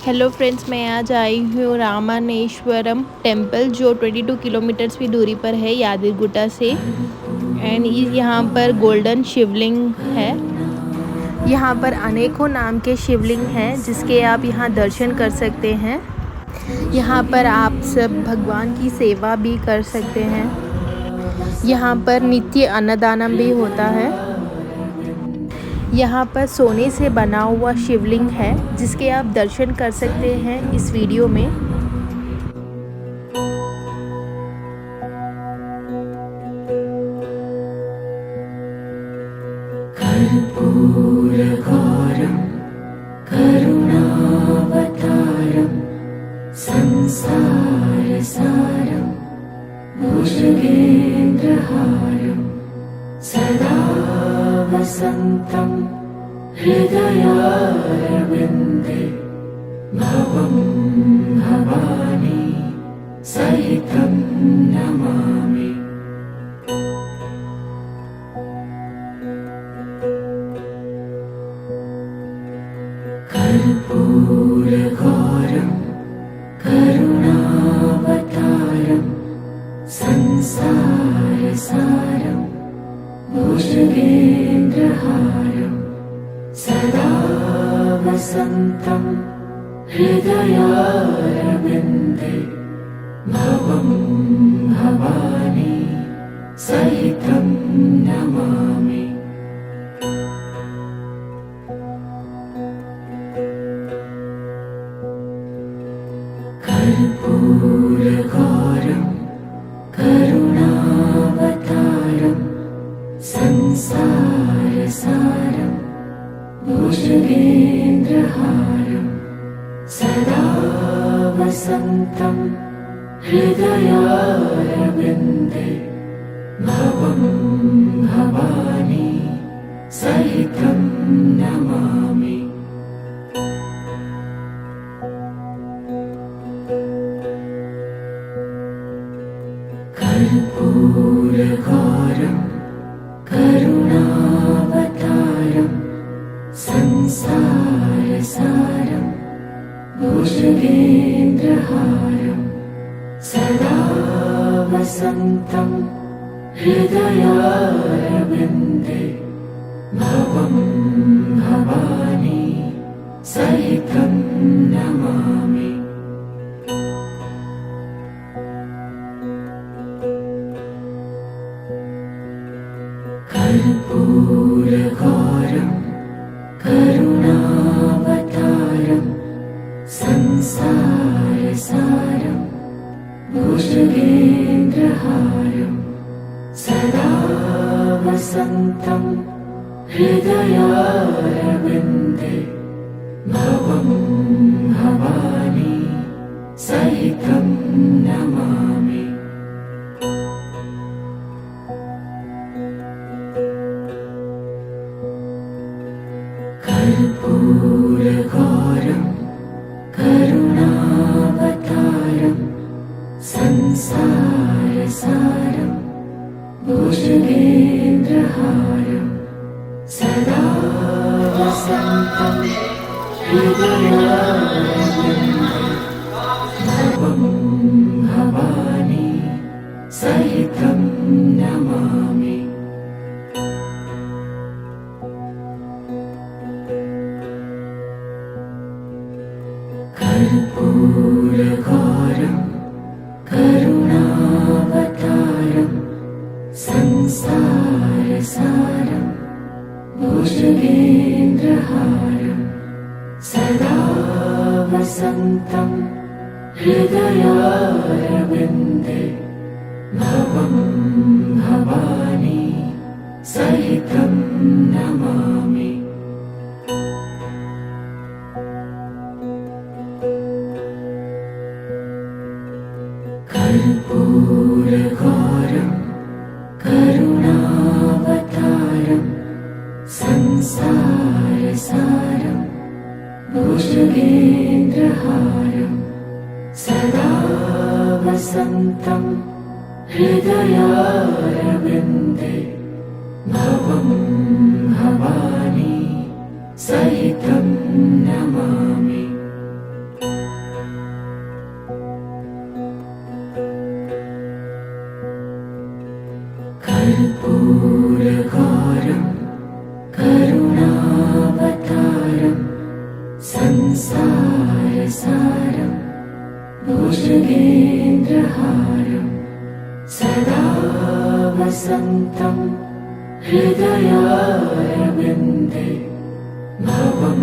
Hello friends, मैं आज I हूँ रामानेश्वरम टेम्पल जो 22 किलोमीटर्स की दूरी पर है यादगिरी से। एंड यहाँ पर गोल्डन शिवलिंग है। यहाँ पर अनेकों नाम के शिवलिंग हैं जिसके आप यहाँ दर्शन कर सकते हैं। यहाँ पर आप सब भगवान की सेवा भी कर सकते हैं। यहाँ पर नित्य अन्नदानम भी होता है। यहाँ पर सोने से बना हुआ शिवलिंग है जिसके आप दर्शन कर सकते हैं इस वीडियो में। कर्पूरघोरं करुणावतारं संसारसारं भुजगेन्द्रहारं सदा वसन्तं हृदयारविन्दे भवं भवानी सहितं नमामि। कर्पूरघोरं करुणावतारं संसारसारं भुजगेन्द्रहारं सदा वसन्तं हृदयारविन्दे भवं भवानी सहितं नमामि। कर्पूरघोरं करुणावतारं संसारसारं भुजगेन्द्रहारं सदा वसन्तं हृदयारविन्दे भवं भवानी सहितं नमामि। कर्पूरघोरं करुणावतारं संसारसारं भुजगेन्द्रहारं सदा वसन्तं हृदयारविन्दे भवं भवानी सहितं नमामि। कर्पूरघोरं करुणावतारं संसारसारं भुजगेन्द्रहारं सदा वसन्तं हृदयारविन्दे भवं भवानी सहितं नमामि। कर्पूरघोरं करुणावतारं संसारसारं भुजगेन्द्रहारं सदा वसन्तं हृदयारविन्दे भवं भवानी सहितं नमामि। कर्पूरघोरं करुणावतारं संसारसारं भुजगेन्द्रहारं सदा वसन्तं हृदयारविन्दे भवं भवानी सहितं नमामि। कर्पूरघोरं करुणावतारं संसारसारं भुजगेन्द्रहारं सदा वसन्तं हृदयारविन्दे भवं भवानी सहितं नमामि। संसारसारं भुजगेन्द्रहारं सदा वसन्तं हृदयारविन्दे भवं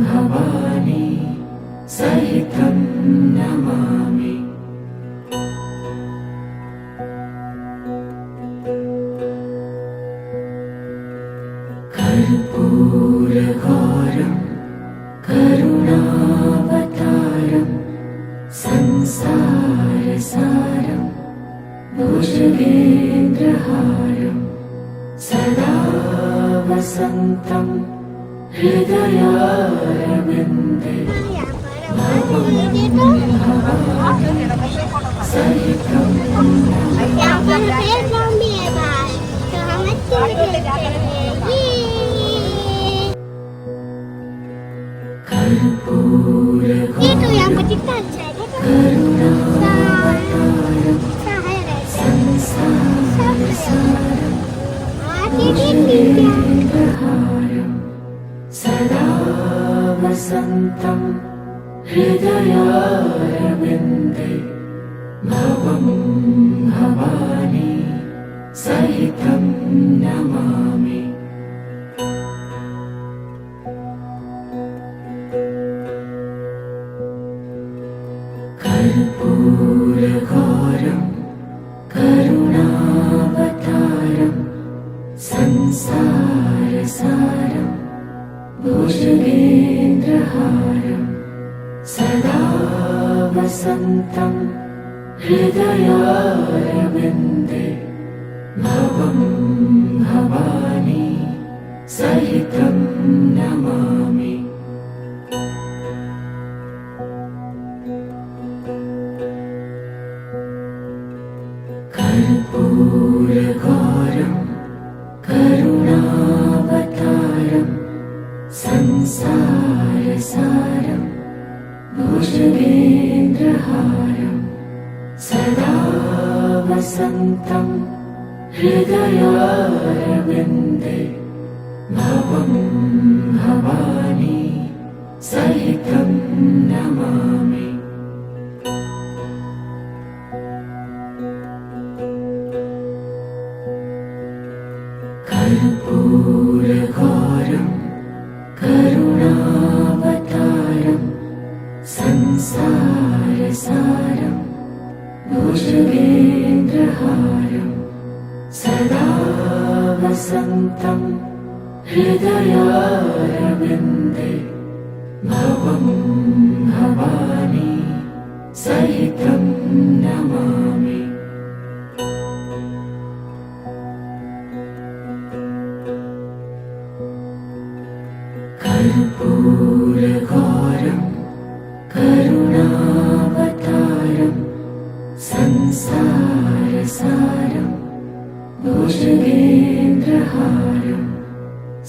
भवानी सहितं नमामि। कर्पूरगौरं करुणावतारं संसारसारं भुजगेन्द्रहारं सदा वसन्तं हृदयारविन्दे भवं सहितं Itu yang penciptaan saya itu सदा वसन्तं हृदयारविन्दे भवं भवानी सहितं नमामि। कर्पूरगौरं करुणावतारं संसारसारं भुजगेन्द्रहारं सदा वसन्तं हृदयारविन्दे भवं भवानी सहितं नमामि। कर्पूरगौरं करुणावतारं संसारसारं भुजगेन्द्रहारं सदा वसन्तं हृदयारविन्दे भवं भवानी सहितं नमामि। कर्पूरगौरं करुणावतारं संसारसारं भुजगेन्द्रहारं सदा वसन्तं हृदयारविन्दे भवं भवानी सहितं नमामि। कर्पूरगौरं करुणावतारं संसारसारं भुजगेन्द्रहारं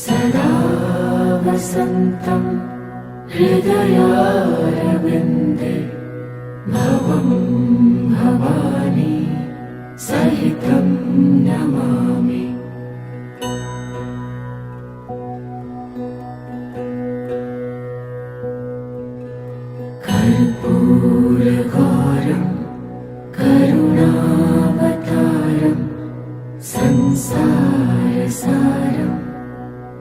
सदा वसन्तं हृदयारविन्दे भवं भवानी सहितं नमामि। कर्पूरगौरं करुणावतारं संसारसारं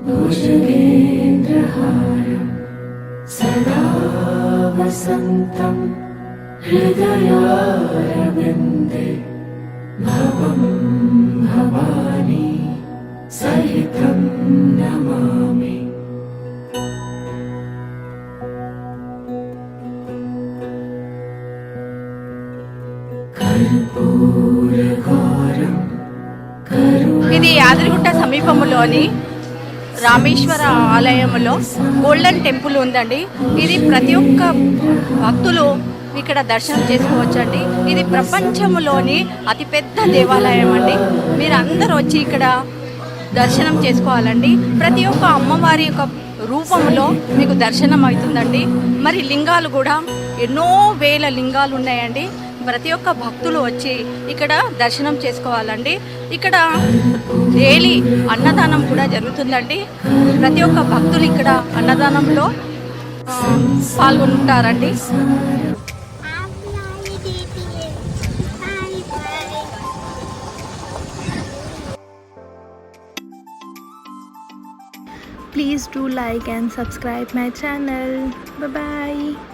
भुजगेन्द्रहारं सदा वसन्तं हृदयारविन्दे भवं भवानी सहितं नमामि। ఇది యాదగిరిగుట్ట సమీపంలోని రామేశ్వర ఆలయంలో గోల్డెన్ టెంపుల్ ఉందండి. ఇది ప్రతి ఒక్క భక్తులు ఇక్కడ దర్శనం చేసుకోవచ్చండి. ఇది ప్రపంచంలోని అతిపెద్ద దేవాలయం అండి. మీరు అందరూ వచ్చి ఇక్కడ దర్శనం చేసుకోవాలండి. ప్రతి ఒక్క అమ్మవారి యొక్క రూపంలో మీకు దర్శనం అవుతుందండి. మరి లింగాలు కూడా ఎన్నో వేల లింగాలు ఉన్నాయండి. ప్రతి ఒక్క భక్తులు వచ్చి ఇక్కడ దర్శనం చేసుకోవాలండి. ఇక్కడ డైలీ అన్నదానం కూడా జరుగుతుందండి. ప్రతి ఒక్క భక్తులు ఇక్కడ అన్నదానంలో పాల్గొంటారండి. आपल्याला देते bye bye. Please do like and subscribe my channel. Bye bye.